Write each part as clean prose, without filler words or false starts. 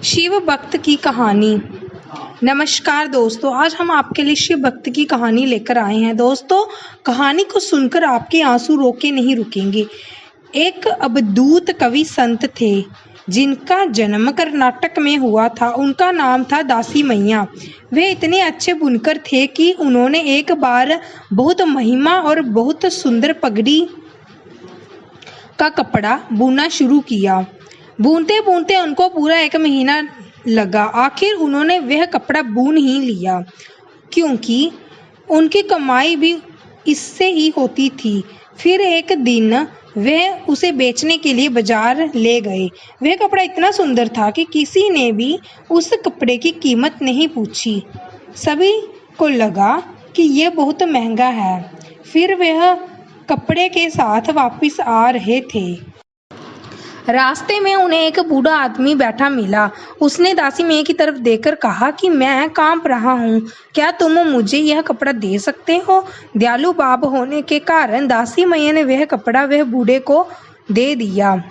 शिव भक्त की कहानी। नमस्कार दोस्तों, आज हम आपके लिए शिव भक्त की कहानी लेकर आए हैं। दोस्तों, कहानी को सुनकर आपके आंसू रोके नहीं रुकेंगे। एक अवधूत कवि संत थे जिनका जन्म कर्नाटक में हुआ था। उनका नाम था दासी मैया। वे इतने अच्छे बुनकर थे कि उन्होंने एक बार बहुत महिमा और बहुत सुंदर पगड़ी का कपड़ा बुनना शुरू किया। बुनते बुनते उनको पूरा 1 महीना लगा। आखिर उन्होंने वह कपड़ा बुन ही लिया, क्योंकि उनकी कमाई भी इससे ही होती थी। फिर एक दिन वह उसे बेचने के लिए बाजार ले गए। वह कपड़ा इतना सुंदर था कि किसी ने भी उस कपड़े की कीमत नहीं पूछी। सभी को लगा कि यह बहुत महंगा है। फिर वह कपड़े के साथ वापस आ रहे थे। रास्ते में उन्हें एक बूढ़ा आदमी बैठा मिला। उसने दासी मैया की तरफ देखकर कहा कि मैं कांप रहा हूँ, क्या तुम मुझे यह कपड़ा दे सकते हो? दयालु बाप होने के कारण दासी मैया ने वह कपड़ा वह बूढ़े को दे दिया।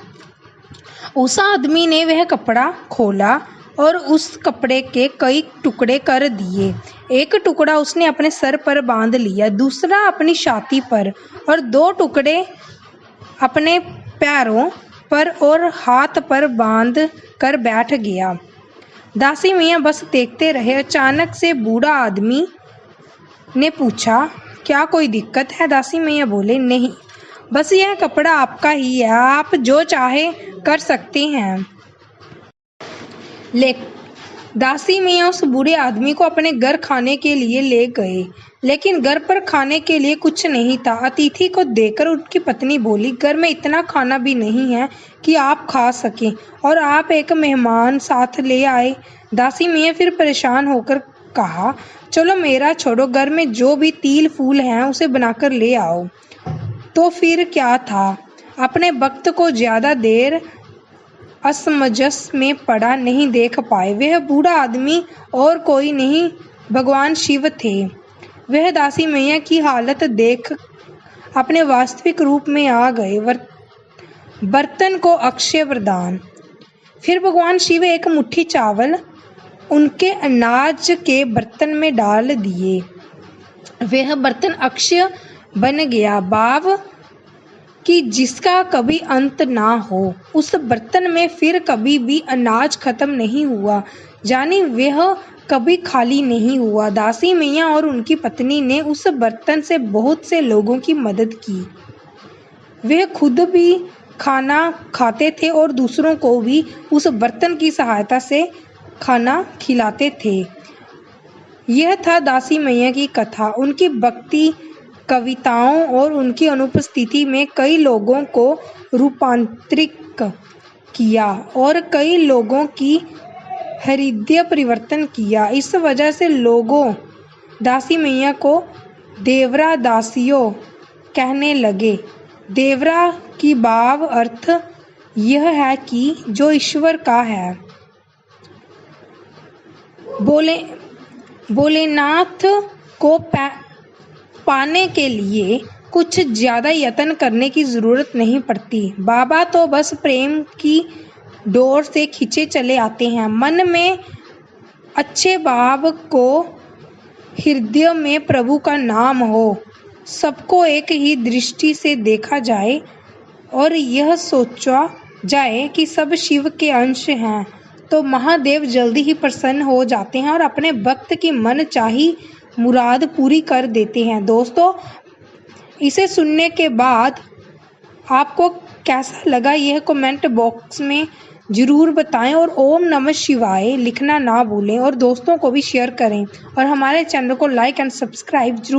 उस आदमी ने वह कपड़ा खोला और उस कपड़े के कई टुकड़े कर दिए। एक टुकड़ा उसने अपने सर पर बांध लिया, दूसरा अपनी छाती पर और 2 टुकड़े अपने पैरों पर और हाथ पर बांध कर बैठ गया। दासी मैया बस देखते रहे। अचानक से बूढ़ा आदमी ने पूछा, क्या कोई दिक्कत है? दासी मैया बोले, नहीं, बस यह कपड़ा आपका ही है, आप जो चाहे कर सकते हैं। दासी मैया उस बूढ़े आदमी को अपने घर खाने के लिए ले गए, लेकिन घर पर खाने के लिए कुछ नहीं था। अतिथि को देखकर उनकी पत्नी बोली, घर में इतना खाना भी नहीं है कि आप खा सकें, और आप एक मेहमान साथ ले आए। दासी मैया फिर परेशान होकर कहा, चलो मेरा छोड़ो, घर में जो भी तिल फूल हैं उसे बनाकर ले आओ। तो फिर क्या था, अपने भक्त को ज्यादा देर असमंजस में पड़ा नहीं देख पाए। वह बूढ़ा आदमी और कोई नहीं, भगवान शिव थे। वह दासी मैया की हालत देख अपने वास्तविक रूप में आ गए। बर्तन को अक्षय वरदान। फिर भगवान शिव एक मुट्ठी चावल उनके अनाज के बर्तन में डाल दिए। वह बर्तन अक्षय बन गया, भाव कि जिसका कभी अंत ना हो। उस बर्तन में फिर कभी भी अनाज खत्म नहीं हुआ, यानी वह कभी खाली नहीं हुआ। दासी मैया और उनकी पत्नी ने उस बर्तन से बहुत से लोगों की मदद की। वह खुद भी खाना खाते थे और दूसरों को भी उस बर्तन की सहायता से खाना खिलाते थे। यह था दासी मैया की कथा। उनकी भक्ति, कविताओं और उनकी अनुपस्थिति में कई लोगों को रूपांतरित किया और कई लोगों की हृदय परिवर्तन किया। इस वजह से लोगों दासी मैया को देवरा दासियों कहने लगे। देवरा की भाव अर्थ यह है कि जो ईश्वर का है। भोलेनाथ को पाने के लिए कुछ ज्यादा यत्न करने की जरूरत नहीं पड़ती। बाबा तो बस प्रेम की डोर से खींचे चले आते हैं। मन में अच्छे भाव को, हृदय में प्रभु का नाम हो, सबको एक ही दृष्टि से देखा जाए और यह सोचा जाए कि सब शिव के अंश हैं, तो महादेव जल्दी ही प्रसन्न हो जाते हैं और अपने भक्त की मन चाही मुराद पूरी कर देते हैं। दोस्तों, इसे सुनने के बाद आपको कैसा लगा यह कमेंट बॉक्स में ज़रूर बताएं और ओम नमः शिवाय लिखना ना भूलें और दोस्तों को भी शेयर करें और हमारे चैनल को लाइक एंड सब्सक्राइब जरूर